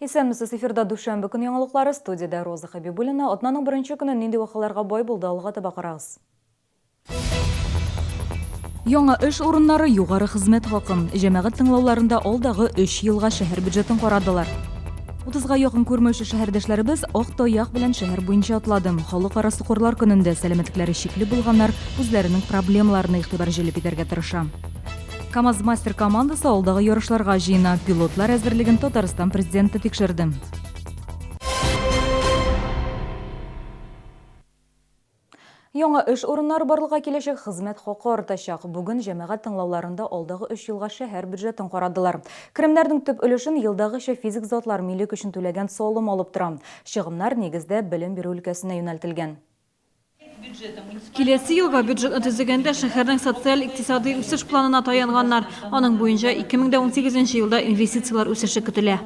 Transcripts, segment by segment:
Исәнмесез, эфирда душанбе күн яңалыклары, студияда Роза Хабибуллина. Атнаның беренче көне нинди вакыйларга бай булды, алга таба карагыз. Яңа эш урыннары, югары хезмәт хакын. Җәмәгать тыңлауларында алдагы 3 елга шәһәр бюджетын карадылар. 30-га якын күрмәүче шәһәрдәшләребез ак таяк белән шәһәр буенча атладым. Халыкара сукырлар көнендә сәламәтлекләре шикле булганнар үзләренең проблемаларына игътибар җәлеп итәргә тырыша. КамАЗ мастер командасы алдагы ярышларга җыена. Пилотлар әзерлеген Татарстан президенты тикшерде. Яңа эш урыннары барлыкка киләчәк, хезмәт хакы артачак. Бүген җәмәгать тыңлауларында алдагы 3 елга шәһәр бюджетын карадылар. Керемнәрнең төп өлешен елдагыча физик затлар милек өчен түләгән салым алып тора. Чыгымнар нигездә белем бирү өлкәсенә юнәлтелгән. Киләсе елга бюджетны төзегәндә шәһәрнең социаль-икътисади үсеш планына таянганнар. Аның буенча 2018 елда инвестициялар үсеше көтелә.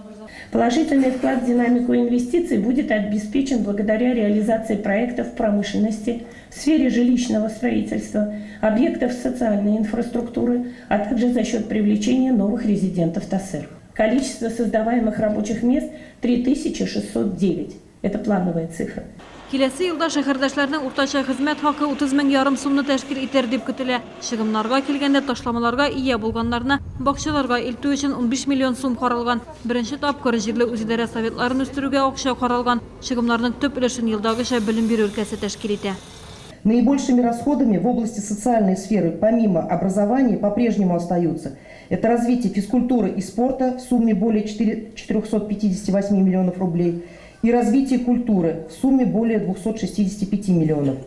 Положительный вклад в динамику инвестиций будет обеспечен благодаря реализации проектов в промышленности, в сфере жилищного строительства, объектов социальной инфраструктуры, а также за счет привлечения новых резидентов ТАСЭР. Количество создаваемых рабочих мест 3609. Это плановая цифра. Киләсе елда шәһәрдәшләрнең уртача хезмәт хакы 30 мең ярым сумны тәшкил итәр дип көтелә. Чыгымнарга килгәндә ташламаларга ия булганнарны бакчаларга илтү өчен 15 миллион сум каралган. Беренче тапкыр җирле үзидарә советларын үстерүгә акча каралган. Чыгымнарның төп өлешен елдагыча белем бирү өлкәсе тәшкил итә. Наибольшими расходами в области социальной сферы, помимо образования, по-прежнему остаются. Это развитие физкультуры и спорта в сумме более 458 миллионов рублей и развитие культуры в сумме более 265 миллионов.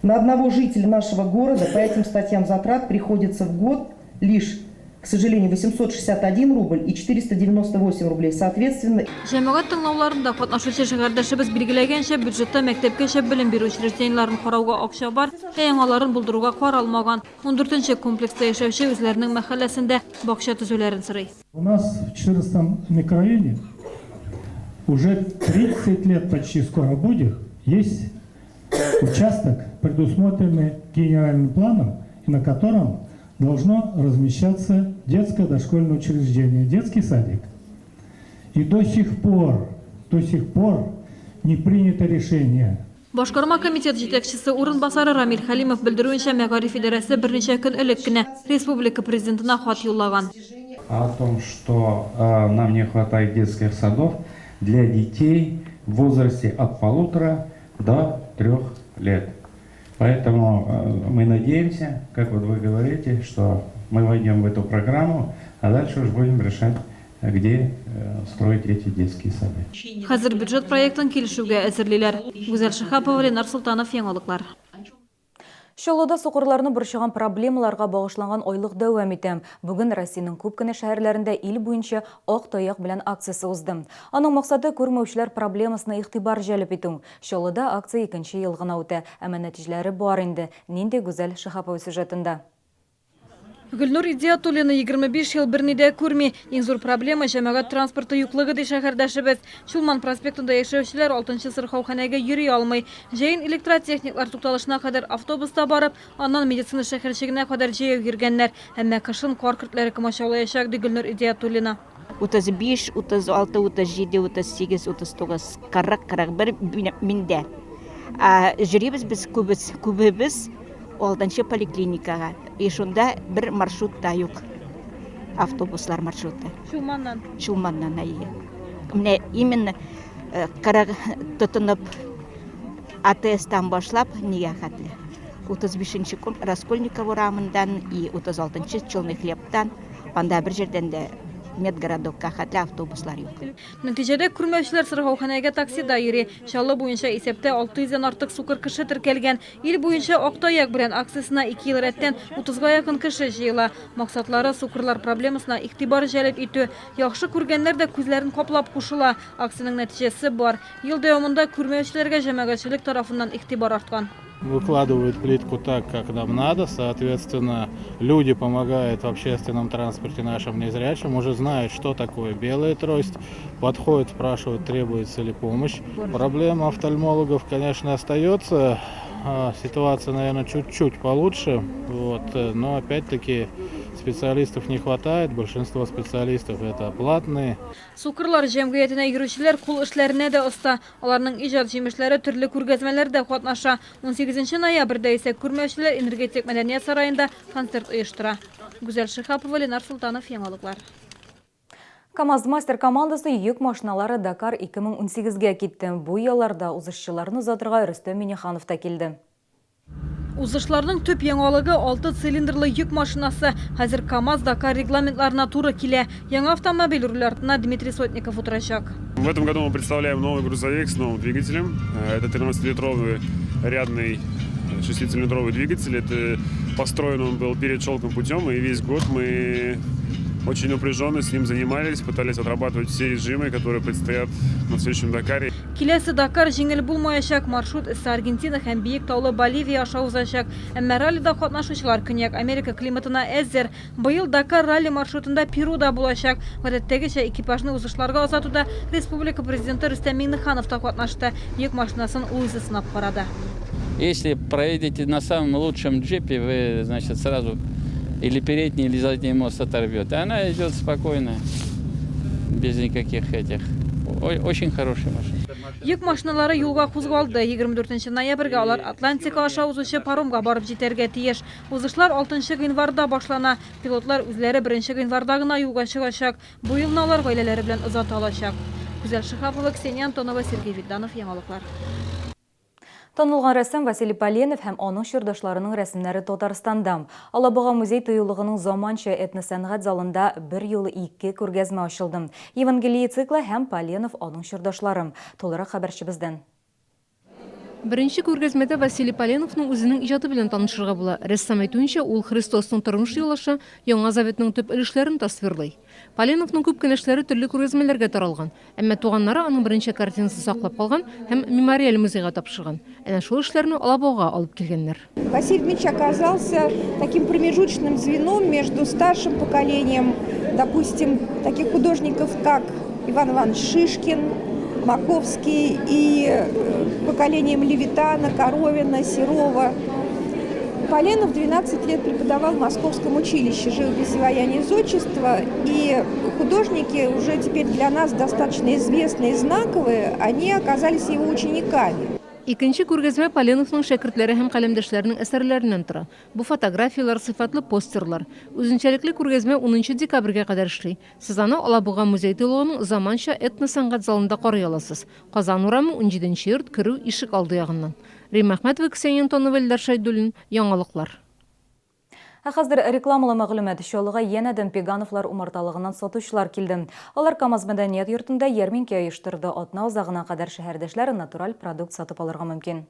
На одного жителя нашего города по этим статьям затрат приходится в год лишь, к сожалению, 861 рубль и 498 рублей, соответственно. Җәмәгать тыңлауларында катнашучы шәһәрдәшебез билгеләгәнчә, бюджетта мәктәпкәчә белем бирү учреждениеларын карауга акча бар, яңаларын булдыруга каралмаган. 14-нче комплекста яшәүче үзләренең мәхәлләсендә бакча төзүләрен сорый. У нас в 14-м микрорайоне уже 30 лет почти скоро будет, есть участок, предусмотренный генеральным планом, и на котором должно размещаться детское дошкольное учреждение, детский садик. И до сих пор не принято решение. Башкарма комитет җитәкчесе урынбасары Рамил Халимов белдерүенчә, Мәгариф идарәсе берничә көн элек кенә республика президентына хат юллаган. О том, что нам не хватает детских садов для детей в возрасте от 1,5 до 3 лет. Поэтому мы надеемся, как вот вы говорите, что мы войдем в эту программу, а дальше уже будем решать, где строить эти детские сады. Хәзер бюджет проектын килешүгә әзерлиләр. Гүзәл Шихапова, Ленар Султанов, яңалыклар. Чаллыда сукырларны борчыган проблемаларга багышланган айлык дәвам итә. Бүген Россиянең күп кенә шәһәрләрендә ил буенча ак таяк белән акциясе узды. Аның максаты күрмәүчеләр проблемасына игътибар җәлеп итү. Чаллыда акция 2нче ел гына үтә, әмма нәтиҗәләре бар инде. Нинди Гүзәл Шихапова сюжетында. Гөлнур Идиатуллина 25 ел бернидә күрми. Иң зур проблема җәмәгать транспорты юклыгы ди шәһәрдәшебез. Чулман проспектында яшәүчеләр 6-нчы сырхауханәгә йөри алмый. Җәен электротехниклар тукталышына кадәр автобуста барып, аннан медицина шәһәрчегенә кадәр җәяү йөргәннәр. Әмма кышын кар көртләре комачаулаячак ди Гөлнур Идиатуллина. 35, 36, 37, 38, 39, 40, 41 миндә. Жүрибез біз күбебіз 6-нчы поликлиникага. И шунда бер маршрут та юк. Автобуслар маршруты. Чулманнан әйе. Менә именно карак тотынып АТС-тан башлап нигә хәтле. 35-нче Раскольников урамындан и 36-нчы Челный хлебтан, анда бер җирдән дә Медгородокка хәтле автобуслар юк. Нәтиҗәдә күрмәүчеләр сырхауханәгә таксида йөри. Чаллы буенча исәптә 600-дән артык сукыр кеше теркәлгән. Ил буенча ак таяк белән акциясына 2 ел рәттән 30-га якын кеше җыела. Максатлары сукырлар проблемасына игътибар җәлеп итү. Яхшы күргәннәр дә күзләрен каплап кушыла. Акциянең нәтиҗәсе бар. Ел дәвамында күрмәүчеләргә җәмәгатьчелек тарафыннан игътибар арткан. Выкладывают плитку так, как нам надо, соответственно, люди помогают в общественном транспорте нашим незрячим, уже знают, что такое белая трость, подходят, спрашивают, требуется ли помощь. Проблема офтальмологов, конечно, остается, ситуация, наверное, чуть-чуть получше, но опять-таки Специалистов не хватает, большинство специалистов это платные. Сукырлар җәмгыятенә йөрүчеләр кул эшләренә дә оста. Аларның иҗат җимешләре төрле күргәзмәләрдә катнаша. 18 ноябрьдә исә күрмәүчеләр энергетик мәдәният сараенда концерт оештыра. Гүзәл Шихапова, Ленар Султанов, Яңалыклар. КамАЗ-мастер командасы йөк машиналары Дакар 2018-ге китте. Бу елларда узышчыларны узатырга Рөстәм Миңнеханов та килде. Узышларның төп яңалыгы 6 цилиндрлы йөк машинасы. Хәзер КамАЗ Дакар регламентларына туры килә. Яңа автомобиль руль артына Дмитрий Сотников утырачак. В этом году мы представляем новый грузовик с новым двигателем. Это 13-литровый рядный 6-цилиндровый двигатель. Это построен он был перед шелком путем, и весь год мы очень напряженно с ним занимались, пытались отрабатывать все режимы, которые предстоят на следующем Дакаре. Киләсе Дакар җиңел булмаячак, маршрут эссе Аргентина һәм биек таулы Боливия аша узачак. Әмма раллида катнашучылар Көньяк Америка климатына әзер. Быел Дакар ралли маршрутында Перуда булачак. Гадәттәгечә экипажны узышларга озатуда республика президенты Рөстәм Миңнеханов та катнашты. Йөк машинасын ул үзе сынап карады. Если проедете на самом лучшем джипе, вы, значит, сразу или передний, или задний мост оторвет. Она идет спокойно, без никаких этих. Очень хорошая машина. Йөк машиналары юлга кузгалды. 24 ноябрьгә алар Атлантика аша узучы паромга барып җитәргә тиеш. Узышлар 6 гыйнварда башлана. Пилотлар үзләре 1 гыйнварда гына юлга чыгачак. Бу елны алар гаиләләре белән озата алачак. Гүзәл Шихапова, Ксения Антонова, Сергей Виданов, Яңалыклар. Танылган рәссам Василий Поленов һәм аның чордашларының рәсемнәре Татарстанда. Алабуга музей тыюлыгының заманча этносәнгать залында 1 юлы 2 күргәзмә ачылды. Евангелие циклы һәм Поленов аның чордашлары. Толырак хәбәрчебездән. Беренче күргәзмәдә Василий Поленовның үзенең иҗаты белән танышырга була. Рәссам әйтүенчә, ул Христосның тормыш юлашы, Яңа Заветның төп өлешләрен тасвирлый. Поленовның күп кенәшләре төрле күргәзмәләргә таралган, әмма туганнары аның беренче картинасын саклап калган һәм мемориаль музейга тапшырган. Әнә шул эшләрне Алабугага алып килгәннәр. Василий Дмитриевич оказался таким промежуточным звеном между старшим поколением, допустим, таких художников, как Иван Иванович Шишкин, Маковский, и поколением Левитана, Коровина, Серова. Поленов 12 лет преподавал в Московском училище живописи, ваяния и зодчества, и художники, уже теперь для нас достаточно известные и знаковые, они оказались его учениками. Икенче күргәзмә Поленовның шәкертләре һәм каләмдәшләренең әсәрләреннән тора. Бу фотографиялар, сыйфатлы постерлар. Үзенчәлекле күргәзмә 10 декабрьгә кадәр эшли. Сез аны Алабуга музей тыюлыгының заманча этносәнгать залында карый аласыз. Казан урамы 17-нче йорт керү ишек алды ягыннан. Рим Әхмәтова, Ксения Антонова, Илдар Шайдуллин, Яңалыклар. Хәзер рекламалы мәгълүмат шолыга янәдән Пегановлар умарталыгыннан сатучылар килде. Алар КамАЗ мәдәният йортында ярминкә оештырды. Атна узагына кадәр шәһәрдәшләр натураль продукт сатып алырга мөмкин.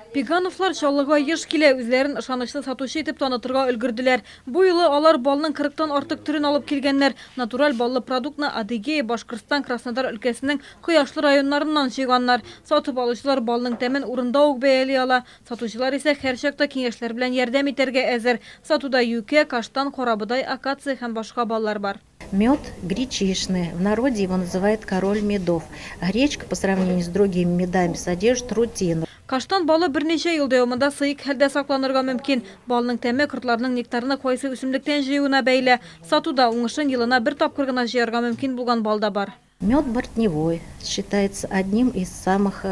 Пегановлар чаллыга еш килә, үзләрен ышанычлы сатучы итеп танытырга өлгерделәр. Бу юлы алар балның 40тан артык түрен алып килгәннәр. Натураль баллы продуктны Адыгея, Башкортстан, Краснодар өлкәсенең кояшлы районнарыннан җыйганнар. Сатып алучылар балның тәмен урында ук бәяли ала. Сатучылар исә һәр чакта киңәшләр белән ярдәм итәргә әзер. Сатуда юкә, каштан, карабыдай, акация һәм башка баллар бар. Мед гречишный, в народе его называют король медов. Гречка по сравнению с другими медами содержит рутину. Каштан балы берничә ел дәвамында сыйык хәлдә сакланырга мөмкин. Балның тәме кортларның нектарына кайсы үсемлектән җыюына бәйле. Сатуда уңышын елына бер тапкыр гына җыярга мөмкин булган бал да бар. Мед бортневой считается одним из самых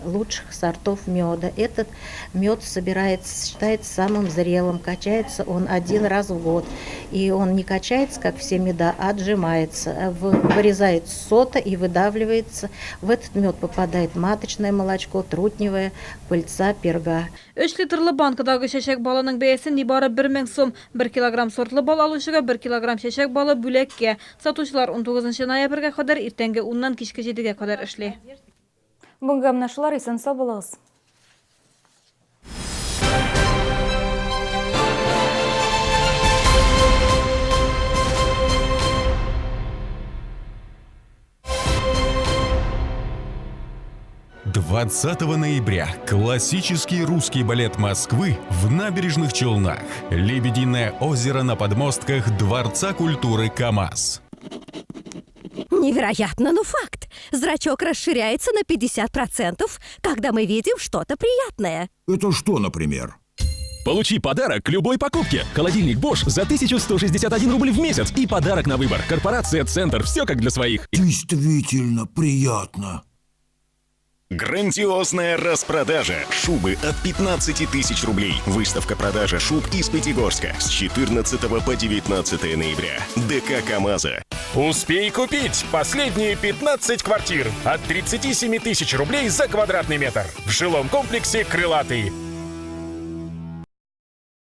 лучших сортов меда. Этот мед считается самым зрелым, качается он 1 раз в год. И он не качается, как все меда, а отжимается, вырезает сота и выдавливается. В этот мед попадает маточное молочко, трутневое, пыльца, перга. 3 литрлы банкадагы чәчәк балының бәясе нибары 1000 сум. 1 килограмм сортлы бал алучыга 1 килограмм чәчәк балы бүләккә. Сатучылар 19 ноябрьгә кадәр, иртәнге 10-нан кичке 7-гә кадәр эшли. Бүгенге менә исән сау булыгыз. ноября классический русский балет Москвы в Набережных Челнах. Лебединое озеро на подмостках Дворца культуры КамАЗ. Невероятно, но факт. Зрачок расширяется на 50%, когда мы видим что-то приятное. Это что, например? Получи подарок к любой покупке. Холодильник Bosch за 1161 рубль в месяц и подарок на выбор. Корпорация «Центр». Все как для своих. Действительно приятно. Грандиозная распродажа. Шубы от 15 тысяч рублей. Выставка продажи шуб из Пятигорска с 14 по 19 ноября. ДК «КамАЗа». Успей купить последние 15 квартир от 37 тысяч рублей за квадратный метр в жилом комплексе «Крылатый».